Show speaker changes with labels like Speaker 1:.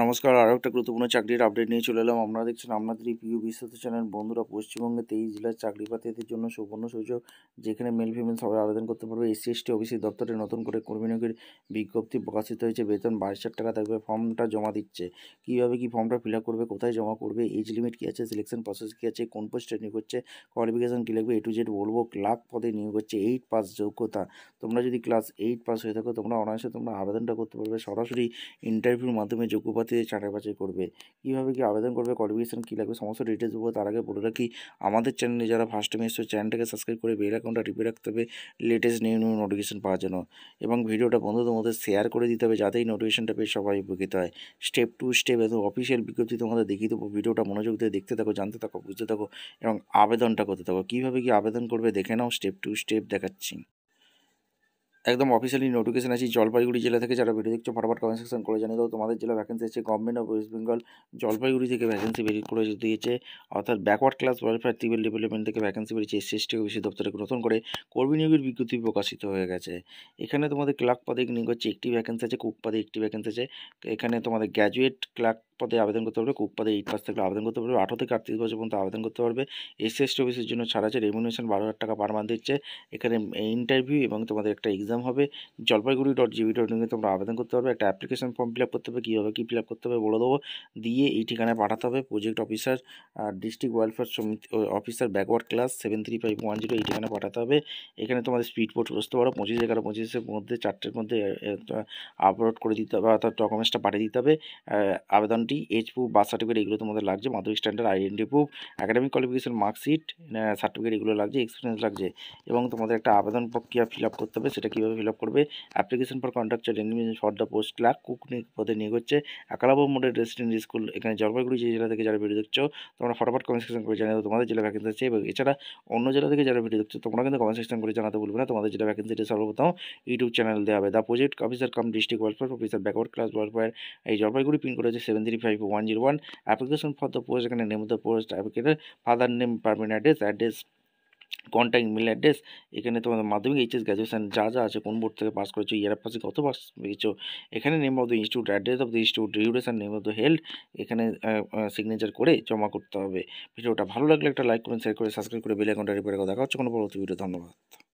Speaker 1: নমস্কার, আরও একটা গুরুত্বপূর্ণ চাকরির আপডেট নিয়ে চলে এলাম। আপনারা দেখছেন আপনাদের এই প্রিয় বিশ্বস্ত চ্যানেল। বন্ধুরা, পশ্চিমবঙ্গে 23 জেলার চাকরি প্রার্থীদের জন্য সুবর্ণ সুযোগ, যেখানে মেল ফিমেল সবাই আবেদন করতে পারবে। এসসি এসটি ওবিসি দপ্তরে নতুন করে কর্মী নিয়োগের বিজ্ঞপ্তি প্রকাশিত হয়েছে। বেতন 22,000 টাকা থাকবে। ফর্মটা জমা দিচ্ছে। কীভাবে কী ফর্মটা ফিল আপ করবে, কোথায় জমা করবে, এজ লিমিট কী আছে, সিলেকশন প্রসেস কী আছে, কোন পোস্টে নিয়োগ হচ্ছে, কোয়ালিফিকেশান কী লাগবে, A to Z বলবো। ক্লার্ক পদে নিয়োগ হচ্ছে। 8 পাস যোগ্যতা। তোমরা যদি ক্লাস 8 পাস হয়ে থাকো, তোমরা অনায়াসে আবেদনটা করতে পারবে। সরাসরি ইন্টারভিউর মাধ্যমে যোগ্য প্রার্থীদের ছাঁটাই বাছাই করবে। কীভাবে কী আবেদন করবে, কোয়ালিফিকেশান কী লাগবে, সমস্ত ডিটেলস দেবো। তার আগে বলে রাখি, আমাদের চ্যানেলে যারা ফার্স্ট টাইম এসেছে, চ্যানেলটাকে সাবস্ক্রাইব করে বেল আইকনটা টিপে রাখতে হবে লেটেস্ট নিউ নিউ নোটিফিকেশান পাওয়ার জন্য। এবং ভিডিওটা বন্ধুদের মধ্যে শেয়ার করে দিতে হবে, যাতে এই নোটিফিকেশানটা পেয়ে সবাই উপকৃত হয়। স্টেপ টু স্টেপ একদম অফিসিয়াল বিজ্ঞপ্তি তোমাদের দেখিয়ে দেবো। ভিডিওটা মনোযোগ দিয়ে দেখতে থাকো, জানতে থাকো, বুঝতে থাকো এবং আবেদনটা করতে থাকো। কীভাবে কী আবেদন করবে দেখে নাও, স্টেপ টু স্টেপ দেখাচ্ছি। একদম অফিসিয়ালি নোটিফিকেশন আছে। জলপাইগুড়ি জেলা থেকে যারা ভিডিও দেখছো, ফটাফট কমেন্ট সেকশন করে জানিয়ে দাও তোমাদের জেলা ভ্যাকেন্সি আছে। Government of West Bengal Jalpaiguri থেকে ভ্যাকেন্সি বেরিয়ে করে দিয়েছে, অর্থাৎ backward class welfare civil development থেকে ভ্যাকেন্সি বেরিয়েছে। এসসি এসটি ওবিসি দপ্তরে নতুন করে কর্মী নিয়োগের বিজ্ঞপ্তি প্রকাশিত হয়ে গেছে। এখানে তোমাদের ক্লার্ক পদে নিয়োগ হচ্ছে, একটি ভ্যাকেন্সি আছে। কুক পদে একটি ভ্যাকেন্সি আছে। এখানে তোমাদের গ্র্যাজুয়েট ক্লার্ক পদে আবেদন করতে পারবে। কুক পদে 8 পাস থাকলে আবেদন করতে পারবে। 18 থেকে 38 বছর পর্যন্ত আবেদন করতে পারবে। এসসি এসটি ওবিসির জন্য ছাড় আছে। রেমুনেশন 12,000 টাকা পার মান্থ দিচ্ছে। এখানে ইন্টারভিউ এবং তোমাদের একটা এক্সাম হবে। জলপাইগুড়ি.gv.in তোমরা আবেদন করতে পারবে। একটা অ্যাপ্লিকেশন ফর্ম ফিল আপ করতে হবে। কীভাবে কী ফিল আপ করতে হবে বলে দেবো। দিয়ে এই ঠিকানায় পাঠাতে হবে। প্রজেক্ট অফিসার, ডিস্ট্রিক্ট ওয়েলফেয়ার সমিতি অফিসার, ব্যাকওয়ার্ড ক্লাস 73510, এই ঠিকানায় পাঠাতে হবে। এখানে তোমাদের স্পিড পোস্ট করতে পারো। 25/11/25-এর মধ্যে 4টের মধ্যে আপলোড করে দিতে হবে, অর্থাৎ ডকুমেন্টসটা পাঠিয়ে দিতে হবে। আবেদনটি এজ প্রুফ, বার্থ সার্টিফিকেট এগুলো তোমাদের লাগছে। মাধ্যমিক standard, identity proof, academic qualification, marksheet, certificate এগুলো লাগছে। এক্সপিরিয়েন্স লাগছে। এবং তোমাদের একটা আবেদন প্রক্রিয়া ফিল আপ করতে হবে। সেটা কীভাবে ফিল আপ করবে, application for contractual engagement for the post clerk cook পদে নিয়োগ হচ্ছে। একালাবো মোডের রেসিডেন্সি স্কুল। এখানে জলপাইগুড়ি জেলা থেকে যারা ভিডিও দেখছো, তোমরা ফটাফট কমেন্ট সেকশন করে জানিয়ে দাও তোমাদের জেলা ভ্যাকেন্সি আছে। এবং এছাড়া অন্য জেলা থেকে যারা ভিডিও দেখছো, তোমরা কিন্তু কমেন্ট সেকশন করে জানাতে ভুলবে না তোমাদের জেলা ভ্যাকেন্সিটা সর্বপ্রথম ইউটিউব চ্যানেল দেওয়া হবে। The project officer come district welfare officer, backward class welfare, এই জলপাইগুড়ি পিন কোড হচ্ছে 7350101। অ্যাপ্লিকেশন ফর দ্য পোস্ট, এখানে name of the post, applicator, father name, permanent address, contact email address. এখানে তোমাদের মাধ্যমিক, এইচএস, গ্র্যাজুয়েশন যা যা আছে, কোন বোর্ড থেকে পাস করেছো, ইয়ার পাসে কত পাস পেয়েছো। এখানে name of the institute, address of the institute, duration, name of the held, এখানে সিগনেচার করে জমা করতে হবে। ভিডিওটা ভালো লাগলে একটা লাইক করুন, শেয়ার করে, সাবস্ক্রাইব করে বেল আইকনটা টিপে রাখো। দেখা হচ্ছে কোনো পরবর্তী ভিডিও। ধন্যবাদ।